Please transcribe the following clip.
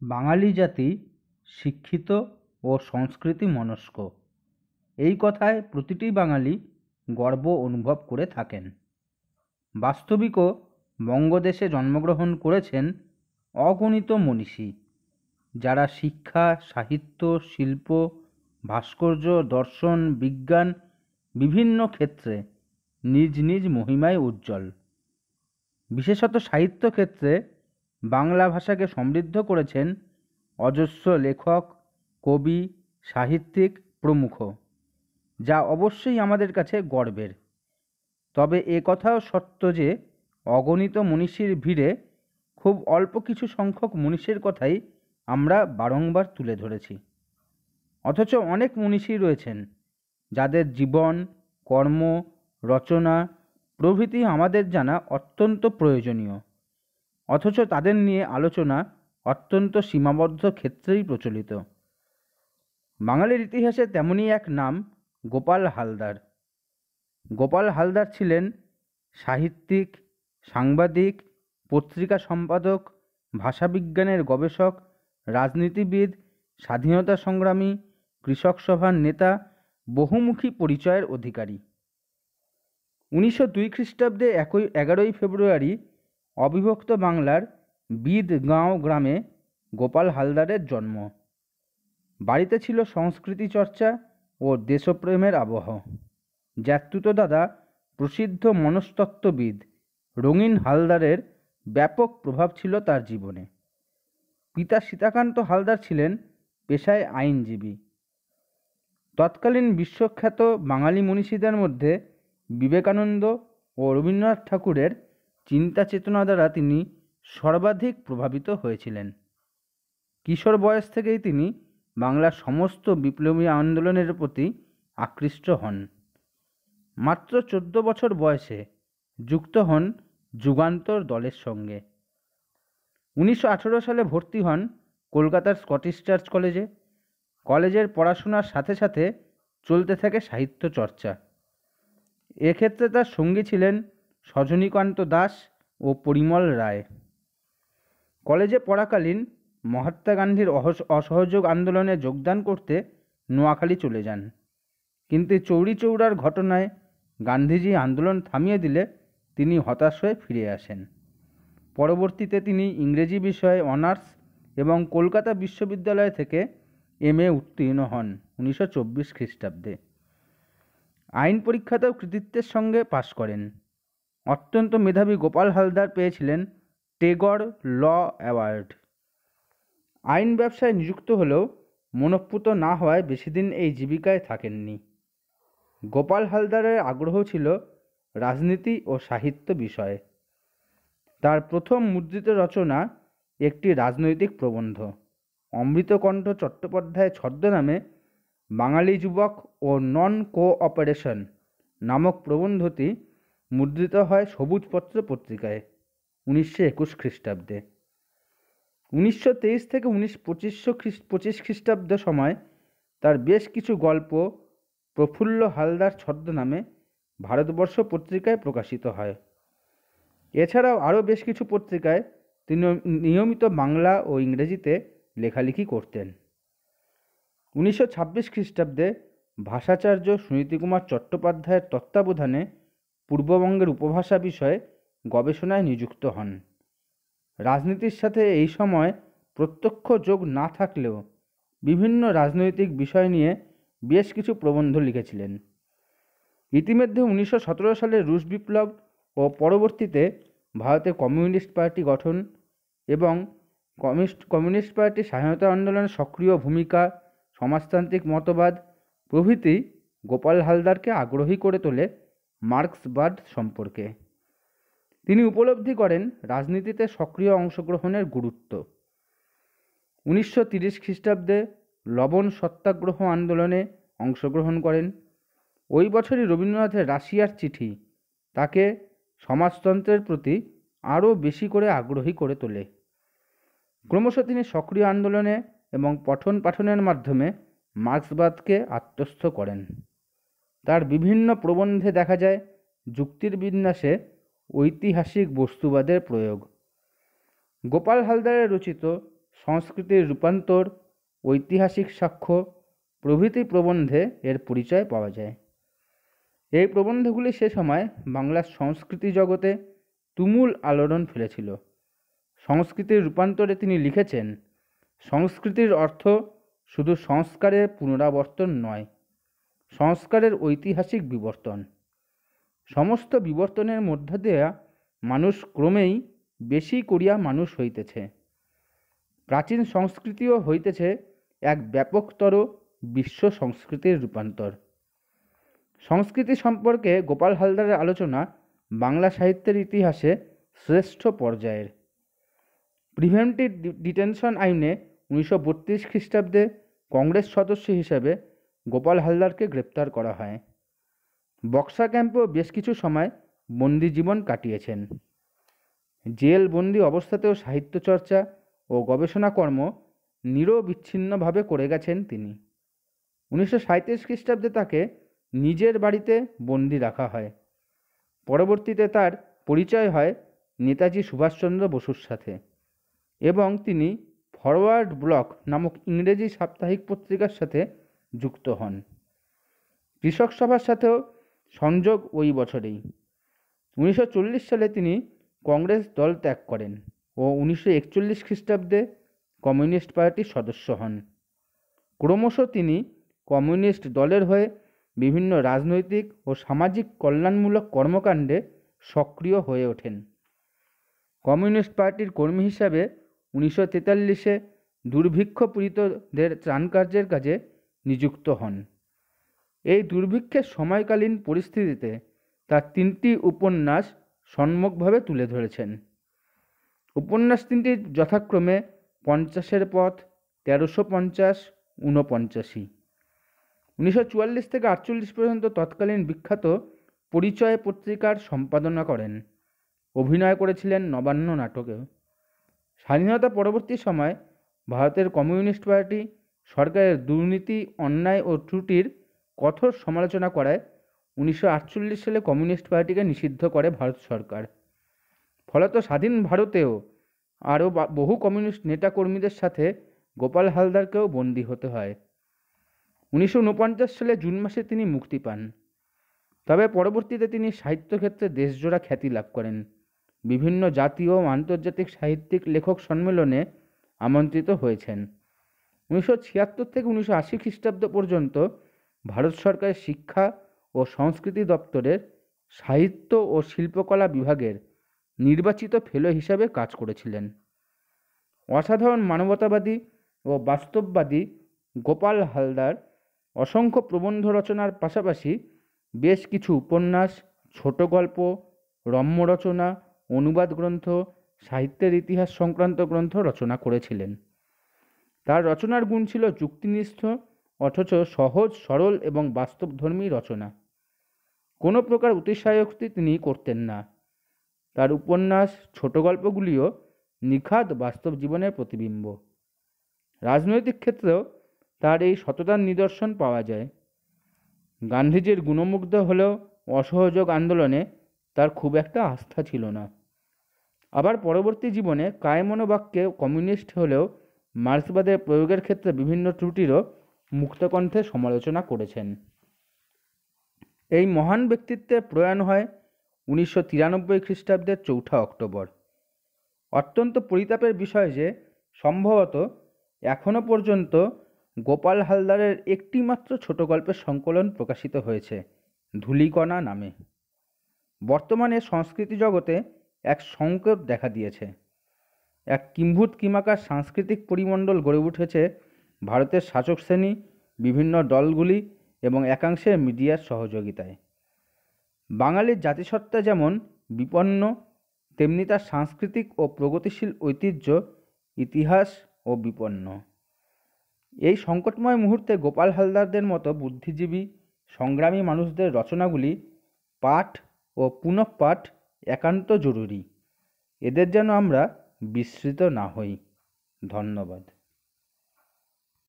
বাঙালি জাতি শিক্ষিত ও সংস্কৃতি মনস্ক, এই কথায় প্রতিটি বাঙালি গর্ব অনুভব করে থাকেন। বাস্তবিকও বঙ্গদেশে জন্মগ্রহণ করেছেন অগণিত মনীষী, যারা শিক্ষা, সাহিত্য, শিল্প, ভাস্কর্য, দর্শন, বিজ্ঞান বিভিন্ন ক্ষেত্রে নিজ নিজ মহিমায় উজ্জ্বল। বিশেষত সাহিত্য ক্ষেত্রে বাংলা ভাষাকে সমৃদ্ধ করেছেন অজস্র লেখক, কবি, সাহিত্যিক প্রমুখ, যা অবশ্যই আমাদের কাছে গর্বের। তবে এ কথাও সত্য যে অগণিত মনীষীর ভিড়ে খুব অল্প কিছু সংখ্যক মনীষীর কথাই আমরা বারংবার তুলে ধরেছি। অথচ অনেক মনীষী রয়েছেন যাদের জীবন, কর্ম, রচনা প্রভৃতি আমাদের জানা অত্যন্ত প্রয়োজনীয়, অথচ তাদের নিয়ে আলোচনা অত্যন্ত সীমাবদ্ধ ক্ষেত্রেই প্রচলিত। বাঙালির ইতিহাসে তেমনই এক নাম গোপাল হালদার। গোপাল হালদার ছিলেন সাহিত্যিক, সাংবাদিক, পত্রিকা সম্পাদক, ভাষাবিজ্ঞানের গবেষক, রাজনীতিবিদ, স্বাধীনতা সংগ্রামী, কৃষক সভার নেতা, বহুমুখী পরিচয়ের অধিকারী। 1902 খ্রিস্টাব্দে 11ই ফেব্রুয়ারি অবিভক্ত বাংলার বিদগাঁও গ্রামে গোপাল হালদারের জন্ম। বাড়িতে ছিল সংস্কৃতি চর্চা ও দেশপ্রেমের আবহ। জ্যাঠতুতো দাদা প্রসিদ্ধ মনস্তত্ত্ববিদ রঙিন হালদারের ব্যাপক প্রভাব ছিল তার জীবনে। পিতা সীতাকান্ত হালদার ছিলেন পেশায় আইনজীবী। তৎকালীন বিশ্বখ্যাত বাঙালি মনীষীদের মধ্যে বিবেকানন্দ ও রবীন্দ্রনাথ ঠাকুরের চিন্তা চেতনা দ্বারা তিনি সর্বাধিক প্রভাবিত হয়েছিলেন। কিশোর বয়স থেকেই তিনি বাংলার সমস্ত বিপ্লবী আন্দোলনের প্রতি আকৃষ্ট হন। মাত্র 14 বছর বয়সে যুক্ত হন যুগান্তর দলের সঙ্গে। 1918 সালে ভর্তি হন কলকাতার স্কটিশ চার্চ কলেজে। কলেজের পড়াশোনার সাথে সাথে চলতে থাকে সাহিত্য চর্চা। এক্ষেত্রে তার সঙ্গী ছিলেন সজনীকান্ত দাস ও পরিমল রায়। কলেজে পড়াকালীন মহাত্মা গান্ধীর অসহযোগ আন্দোলনে যোগদান করতে নোয়াখালী চলে যান, কিন্তু চৌরি চৌরার ঘটনায় গান্ধীজি আন্দোলন থামিয়ে দিলে তিনি হতাশ হয়ে ফিরে আসেন। পরবর্তীতে তিনি ইংরেজি বিষয়ে অনার্স এবং কলকাতা বিশ্ববিদ্যালয় থেকে MA উত্তীর্ণ হন 1924 খ্রিস্টাব্দে। আইন পরীক্ষাতেও কৃতিত্বের সঙ্গে পাশ করেন। অত্যন্ত মেধাবী গোপাল হালদার পেয়েছিলেন টেগর ল অ্যাওয়ার্ড। আইন ব্যবসায় নিযুক্ত হলেও মনঃপূত না হওয়ায় বেশিদিন এই জীবিকায় থাকেননি। গোপাল হালদারের আগ্রহ ছিল রাজনীতি ও সাহিত্য বিষয়ে। তার প্রথম মুদ্রিত রচনা একটি রাজনৈতিক প্রবন্ধ। অমৃতকণ্ঠ চট্টোপাধ্যায় ছদ্মনামে বাঙালি যুবক ও নন কোঅপারেশন নামক প্রবন্ধটি মুদ্রিত হয় সবুজপত্র পত্রিকায় 1921 খ্রিস্টাব্দে। 1923 থেকে 1925 খ্রিস্টাব্দ সময় তার বেশ কিছু গল্প প্রফুল্ল হালদার ছদ্মনামে ভারতবর্ষ পত্রিকায় প্রকাশিত হয়। এছাড়াও আরও বেশ কিছু পত্রিকায় তিনি নিয়মিত বাংলা ও ইংরেজিতে লেখালেখি করতেন। 1926 খ্রিস্টাব্দে ভাষাচার্য সুনীতিকুমার চট্টোপাধ্যায়ের তত্ত্বাবধানে পূর্ববঙ্গের উপভাষা বিষয়ে গবেষণায় নিযুক্ত হন। রাজনীতির সাথে এই সময় প্রত্যক্ষ যোগ না থাকলেও বিভিন্ন রাজনৈতিক বিষয় নিয়ে বেশ কিছু প্রবন্ধ লিখেছিলেন। ইতিমধ্যে 1917 সালে রুশ বিপ্লব ও পরবর্তীতে ভারতে কমিউনিস্ট পার্টি গঠন এবং কমিউনিস্ট পার্টি স্বাধীনতা আন্দোলনের সক্রিয় ভূমিকা, সমাজতান্ত্রিক মতবাদ প্রভৃতি গোপাল হালদারকে আগ্রহী করে তোলে মার্ক্সবাদ সম্পর্কে। তিনি উপলব্ধি করেন রাজনীতিতে সক্রিয় অংশগ্রহণের গুরুত্ব। 1930 খ্রিস্টাব্দে লবণ সত্যাগ্রহ আন্দোলনে অংশগ্রহণ করেন। ওই বছরই রবীন্দ্রনাথের রাশিয়ার চিঠি তাকে সমাজতন্ত্রের প্রতি আরও বেশি করে আগ্রহী করে তোলে। ক্রমশ তিনি সক্রিয় আন্দোলনে এবং পঠন পাঠনের মাধ্যমে মার্ক্সবাদকে আত্মস্থ করেন। তার বিভিন্ন প্রবন্ধে দেখা যায় যুক্তির বিন্যাসে ঐতিহাসিক বস্তুবাদের প্রয়োগ। গোপাল হালদারের রচিত সংস্কৃতির রূপান্তর, ঐতিহাসিক সাক্ষ্য প্রভৃতি প্রবন্ধে এর পরিচয় পাওয়া যায়। এই প্রবন্ধগুলি সে সময় বাংলার সংস্কৃতি জগতে তুমুল আলোড়ন ফেলেছিল। সংস্কৃতির রূপান্তরে তিনি লিখেছেন, সংস্কৃতির অর্থ শুধু সংস্কারের পুনরাবর্তন নয়, সংস্কারের ঐতিহাসিক বিবর্তন। সমস্ত বিবর্তনের মধ্য দিয়া মানুষ ক্রমেই বেশি করিয়া মানুষ হইতেছে। প্রাচীন সংস্কৃতিও হইতেছে এক ব্যাপকতর বিশ্ব সংস্কৃতির রূপান্তর। সংস্কৃতি সম্পর্কে গোপাল হালদারের আলোচনা বাংলা সাহিত্যের ইতিহাসে শ্রেষ্ঠ পর্যায়ের। প্রিভেন্টিভ ডিটেনশন আইনে 1932 খ্রিস্টাব্দে কংগ্রেস সদস্য হিসেবে গোপাল হালদারকে গ্রেপ্তার করা হয়। বক্সা ক্যাম্পেও বেশ কিছু সময় বন্দি জীবন কাটিয়েছেন। জেল বন্দি অবস্থাতেও সাহিত্য চর্চা ও গবেষণা কর্ম নিরবিচ্ছিন্নভাবে করে গেছেন তিনি। 1937 খ্রিস্টাব্দে তাকে নিজের বাড়িতে বন্দি রাখা হয়। পরবর্তীতে তার পরিচয় হয় নেতাজি সুভাষচন্দ্র বসুর সাথে এবং তিনি ফরওয়ার্ড ব্লক নামক ইংরেজি সাপ্তাহিক পত্রিকার সাথে যুক্ত হন। কৃষক সভার সাথেও সংযোগ ওই বছরেই। 1940 সালে তিনি কংগ্রেস দল ত্যাগ করেন ও 1941 খ্রিস্টাব্দে কমিউনিস্ট পার্টির সদস্য হন। ক্রমশ তিনি কমিউনিস্ট দলের হয়ে বিভিন্ন রাজনৈতিক ও সামাজিক কল্যাণমূলক কর্মকাণ্ডে সক্রিয় হয়ে ওঠেন। কমিউনিস্ট পার্টির কর্মী হিসাবে 1943-এ দুর্ভিক্ষ পীড়িতদের ত্রাণ কার্যের কাজে নিযুক্ত হন। এই দুর্ভিক্ষের সময়কালীন পরিস্থিতিতে তার 3টি উপন্যাস সম্যকভাবে তুলে ধরেছেন। উপন্যাস 3টি যথাক্রমে 50-এর পথ, 1350, 49। 1944 থেকে 48 পর্যন্ত তৎকালীন বিখ্যাত পরিচয় পত্রিকার সম্পাদনা করেন। অভিনয় করেছিলেন নবান্ন নাটকেও। স্বাধীনতা পরবর্তী সময় ভারতের কমিউনিস্ট পার্টি সরকারের দুর্নীতি, অন্যায় ও ত্রুটির কঠোর সমালোচনা করায় 1948 সালে কমিউনিস্ট পার্টিকে নিষিদ্ধ করে ভারত সরকার। ফলত স্বাধীন ভারতেও আরও বহু কমিউনিস্ট নেতাকর্মীদের সাথে গোপাল হালদারকেও বন্দী হতে হয়। 1949 সালে জুন মাসে তিনি মুক্তি পান। তবে পরবর্তীতে তিনি সাহিত্যক্ষেত্রে দেশজোড়া খ্যাতি লাভ করেন। বিভিন্ন জাতীয় ও আন্তর্জাতিক সাহিত্যিক লেখক সম্মেলনে আমন্ত্রিত হয়েছেন। 1976 থেকে 1980 খ্রিস্টাব্দ পর্যন্ত ভারত সরকারের শিক্ষা ও সংস্কৃতি দপ্তরের সাহিত্য ও শিল্পকলা বিভাগের নির্বাচিত ফেলো হিসাবে কাজ করেছিলেন। অসাধারণ মানবতাবাদী ও বাস্তববাদী গোপাল হালদার অসংখ্য প্রবন্ধ রচনার পাশাপাশি বেশ কিছু উপন্যাস, ছোট গল্প, রম্য রচনা, অনুবাদ গ্রন্থ, সাহিত্যের ইতিহাস সংক্রান্ত গ্রন্থ রচনা করেছিলেন। তার রচনার গুণ ছিল যুক্তিনিষ্ঠ অথচ সহজ, সরল এবং বাস্তবধর্মী রচনা। কোনো প্রকার অতিশয়োক্তি তিনি করতেন না। তার উপন্যাস, ছোট গল্পগুলিও নিখাদ বাস্তব জীবনের প্রতিবিম্ব। রাজনৈতিক ক্ষেত্রেও তার এই সততার নিদর্শন পাওয়া যায়। গান্ধীজির গুণমুগ্ধ হলেও অসহযোগ আন্দোলনে তার খুব একটা আস্থা ছিল না। আবার পরবর্তী জীবনে কায়মনোবাক্যে কমিউনিস্ট হলেও মার্ক্সবাদের প্রয়োগের ক্ষেত্রে বিভিন্ন ত্রুটিরও মুক্তকণ্ঠে সমালোচনা করেছেন। এই মহান ব্যক্তিত্বের প্রয়াণ হয় 1993 খ্রিস্টাব্দের 4 অক্টোবর। অত্যন্ত পরিতাপের বিষয় যে সম্ভবত এখনো পর্যন্ত গোপাল হালদারের একটি মাত্র ছোট গল্পের সংকলন প্রকাশিত হয়েছে, ধূলিকণা নামে। বর্তমানে সংস্কৃতি জগতে এক সংকট দেখা দিয়েছে। এক কিম্ভূত কিমাকার সাংস্কৃতিক পরিমণ্ডল গড়ে উঠেছে ভারতের শাসক শ্রেণী, বিভিন্ন দলগুলি এবং একাংশের মিডিয়ার সহযোগিতায়। বাঙালির জাতিসত্তা যেমন বিপন্ন, তেমনি তার সাংস্কৃতিক ও প্রগতিশীল ঐতিহ্য, ইতিহাস ও বিপন্ন। এই সংকটময় মুহূর্তে গোপাল হালদারদের মতো বুদ্ধিজীবী, সংগ্রামী মানুষদের রচনাগুলি পাঠ ও পুনঃপাঠ একান্ত জরুরি। এদের যেন আমরা বিস্মৃত না হই। ধন্যবাদ।